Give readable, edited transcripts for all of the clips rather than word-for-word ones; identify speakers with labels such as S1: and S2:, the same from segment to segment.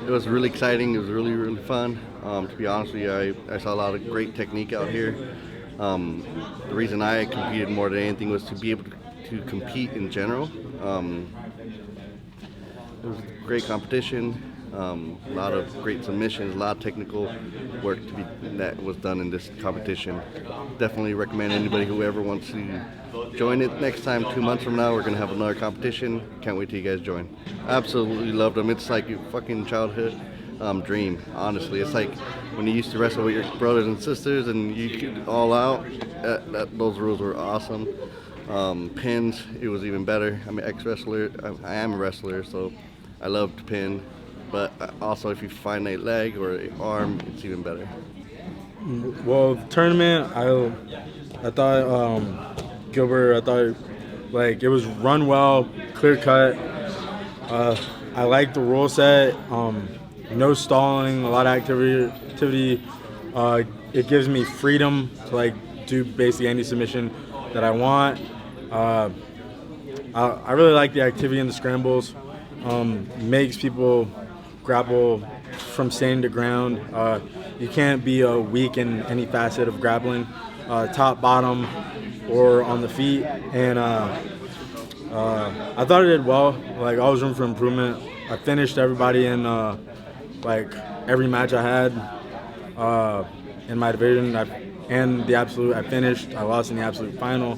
S1: It was really exciting. It was really fun. To be honest with you, I saw a lot of great technique out here. The reason I competed more than anything was to be able to compete in general. It was a great competition. A lot of great submissions, a lot of technical work that was done in this competition. Definitely recommend anybody who ever wants to join it next time. 2 months from now, we're going to have another competition. Can't wait till you guys join. Absolutely loved them. It's like your fucking childhood dream, honestly. It's like when you used to wrestle with your brothers and sisters and you could all out. Those rules were awesome. Pins, it was even better. I'm an ex-wrestler. I am a wrestler, so I love to pin. But also, if you find a leg or an arm, it's even better.
S2: Well, the tournament, I thought Gilbert, I thought like it was run well, clear cut. I like the rule set. No stalling, a lot of activity. It gives me freedom to like do basically any submission that I want. I really like the activity in the scrambles. Makes people grapple from standing to ground. You can't be weak in any facet of grappling, top, bottom, or on the feet. And I thought I did well. Like, always room for improvement. I finished everybody in like every match I had in my division. And the absolute, I finished. I lost in the absolute final.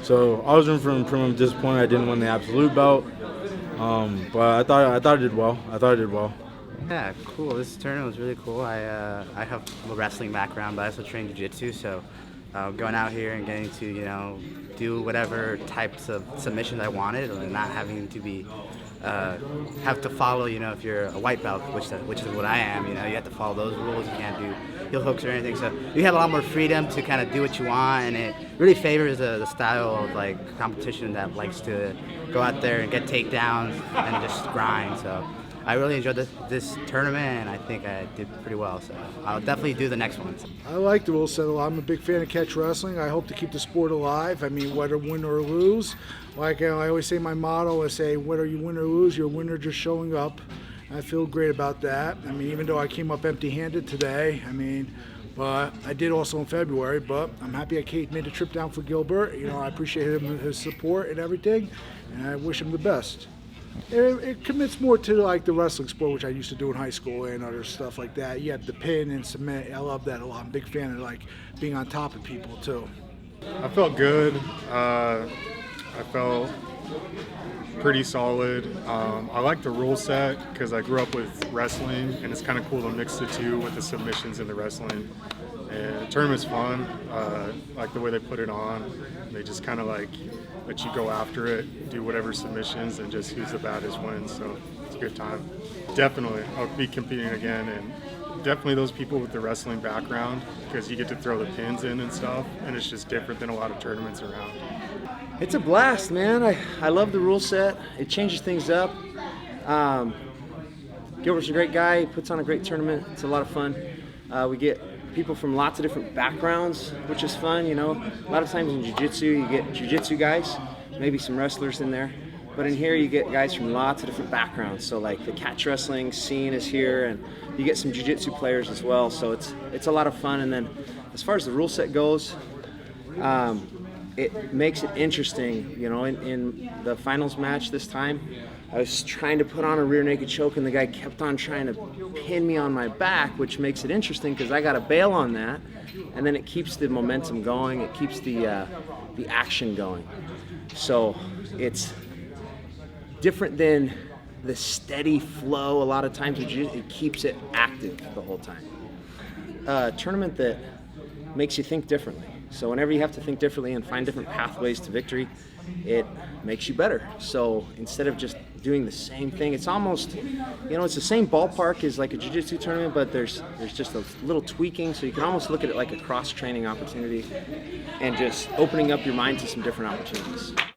S2: So always room for improvement. I'm disappointed I didn't win the absolute belt. But I thought I did well.
S3: Yeah, cool. This tournament was really cool. I have a wrestling background, but I also train jiu-jitsu, so going out here and getting to do whatever types of submissions I wanted, and not having to be have to follow if you're a white belt, which is what I am. You have to follow those rules. You can't do heel hooks or anything. So you have a lot more freedom to kind of do what you want, and it really favors the style of like competition that likes to go out there and get takedowns and just grind. So I really enjoyed this tournament, and I think I did pretty well. So I'll definitely do the next one.
S4: I like the rule set a lot. I'm a big fan of catch wrestling. I hope to keep the sport alive. I mean, whether win or lose. Like I always say, my motto is say, whether you win or lose, you're a winner just showing up. I feel great about that. I mean, even though I came up empty-handed today, but I did also in February, but I'm happy I made the trip down for Gilbert. I appreciate his support and everything, and I wish him the best. It commits more to like the wrestling sport, which I used to do in high school and other stuff like that. You have to pin and submit. I love that a lot. I'm a big fan of like being on top of people too.
S5: I felt good. I felt pretty solid. I like the rule set because I grew up with wrestling, and it's kind of cool to mix the two with the submissions and the wrestling. And the tournament's fun. Like the way they put it on. They just kind of like let you go after it, do whatever submissions, and just who's the baddest wins. So it's a good time. Definitely, I'll be competing again, and definitely those people with the wrestling background, because you get to throw the pins in and stuff, and it's just different than a lot of tournaments around.
S6: It's a blast, man. I love the rule set. It changes things up. Gilbert's a great guy. He puts on a great tournament. It's a lot of fun. We get people from lots of different backgrounds, which is fun. A lot of times in jiu-jitsu, you get jiu-jitsu guys, maybe some wrestlers in there. But in here, you get guys from lots of different backgrounds. So like the catch wrestling scene is here, and you get some jiu-jitsu players as well. So it's a lot of fun. And then as far as the rule set goes, it makes it interesting. In the finals match this time, I was trying to put on a rear naked choke, and the guy kept on trying to pin me on my back, which makes it interesting because I got to bail on that, and then it keeps the momentum going. It keeps the action going. So it's different than the steady flow. A lot of times it keeps it active the whole time. A tournament that makes you think differently. So whenever you have to think differently and find different pathways to victory, it makes you better. So instead of just doing the same thing, it's almost, it's the same ballpark as like a jiu-jitsu tournament, but there's just a little tweaking. So you can almost look at it like a cross-training opportunity and just opening up your mind to some different opportunities.